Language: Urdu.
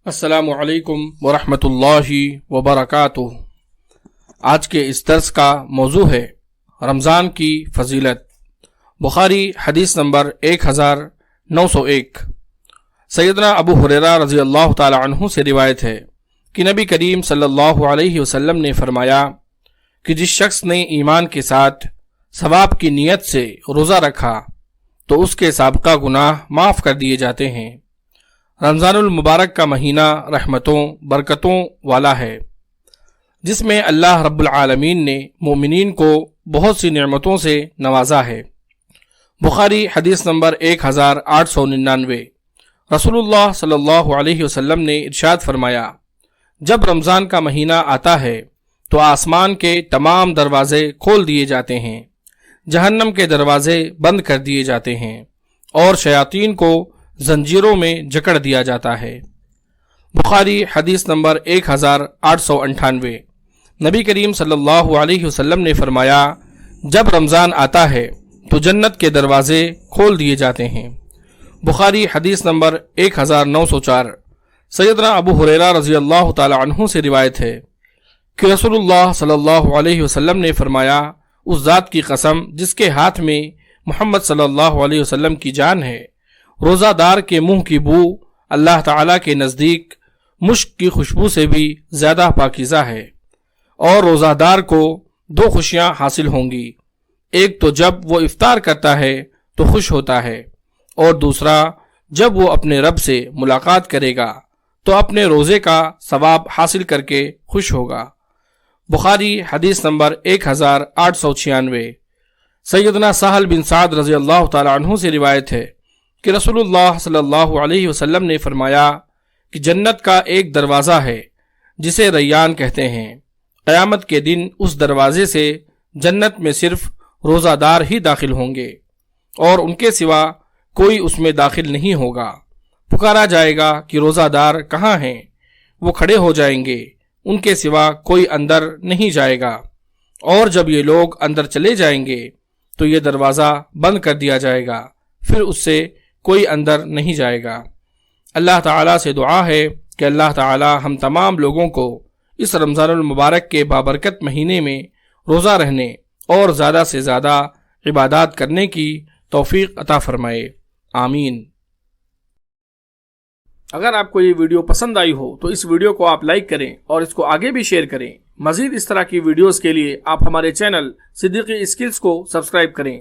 السلام علیکم ورحمۃ اللہ وبرکاتہ۔ آج کے اس درس کا موضوع ہے رمضان کی فضیلت۔ بخاری حدیث نمبر 1901۔ سیدنا ابو ہریرہ رضی اللہ تعالی عنہ سے روایت ہے کہ نبی کریم صلی اللہ علیہ وسلم نے فرمایا کہ جس شخص نے ایمان کے ساتھ ثواب کی نیت سے روزہ رکھا تو اس کے سابقہ گناہ معاف کر دیے جاتے ہیں۔ رمضان المبارک کا مہینہ رحمتوں برکتوں والا ہے، جس میں اللہ رب العالمین نے مومنین کو بہت سی نعمتوں سے نوازا ہے۔ بخاری حدیث نمبر 1899۔ رسول اللہ صلی اللہ علیہ وسلم نے ارشاد فرمایا، جب رمضان کا مہینہ آتا ہے تو آسمان کے تمام دروازے کھول دیے جاتے ہیں، جہنم کے دروازے بند کر دیے جاتے ہیں اور شیاطین کو زنجیروں میں جکڑ دیا جاتا ہے۔ بخاری حدیث نمبر 1898۔ نبی کریم صلی اللہ علیہ وسلم نے فرمایا، جب رمضان آتا ہے تو جنت کے دروازے کھول دیے جاتے ہیں۔ بخاری حدیث نمبر 1904۔ سیدنا ابو ہریرہ رضی اللہ تعالی عنہ سے روایت ہے کہ رسول اللہ صلی اللہ علیہ وسلم نے فرمایا، اس ذات کی قسم جس کے ہاتھ میں محمد صلی اللہ علیہ وسلم کی جان ہے، روزہ دار کے منہ کی بو اللہ تعالیٰ کے نزدیک مشک کی خوشبو سے بھی زیادہ پاکیزہ ہے، اور روزہ دار کو دو خوشیاں حاصل ہوں گی، ایک تو جب وہ افطار کرتا ہے تو خوش ہوتا ہے، اور دوسرا جب وہ اپنے رب سے ملاقات کرے گا تو اپنے روزے کا ثواب حاصل کر کے خوش ہوگا۔ بخاری حدیث نمبر 1896۔ سیدنا سہل بن سعد رضی اللہ تعالی عنہ سے روایت ہے کہ رسول اللہ صلی اللہ علیہ وسلم نے فرمایا کہ جنت کا ایک دروازہ ہے جسے ریان کہتے ہیں، قیامت کے دن اس دروازے سے جنت میں صرف روزہ دار ہی داخل ہوں گے اور ان کے سوا کوئی اس میں داخل نہیں ہوگا۔ پکارا جائے گا کہ روزہ دار کہاں ہیں؟ وہ کھڑے ہو جائیں گے، ان کے سوا کوئی اندر نہیں جائے گا، اور جب یہ لوگ اندر چلے جائیں گے تو یہ دروازہ بند کر دیا جائے گا، پھر اس سے کوئی اندر نہیں جائے گا۔ اللہ تعالیٰ سے دعا ہے کہ اللہ تعالیٰ ہم تمام لوگوں کو اس رمضان المبارک کے بابرکت مہینے میں روزہ رہنے اور زیادہ سے زیادہ عبادات کرنے کی توفیق عطا فرمائے، آمین۔ اگر آپ کو یہ ویڈیو پسند آئی ہو تو اس ویڈیو کو آپ لائک کریں اور اس کو آگے بھی شیئر کریں۔ مزید اس طرح کی ویڈیوز کے لیے آپ ہمارے چینل صدیقی اسکلز کو سبسکرائب کریں۔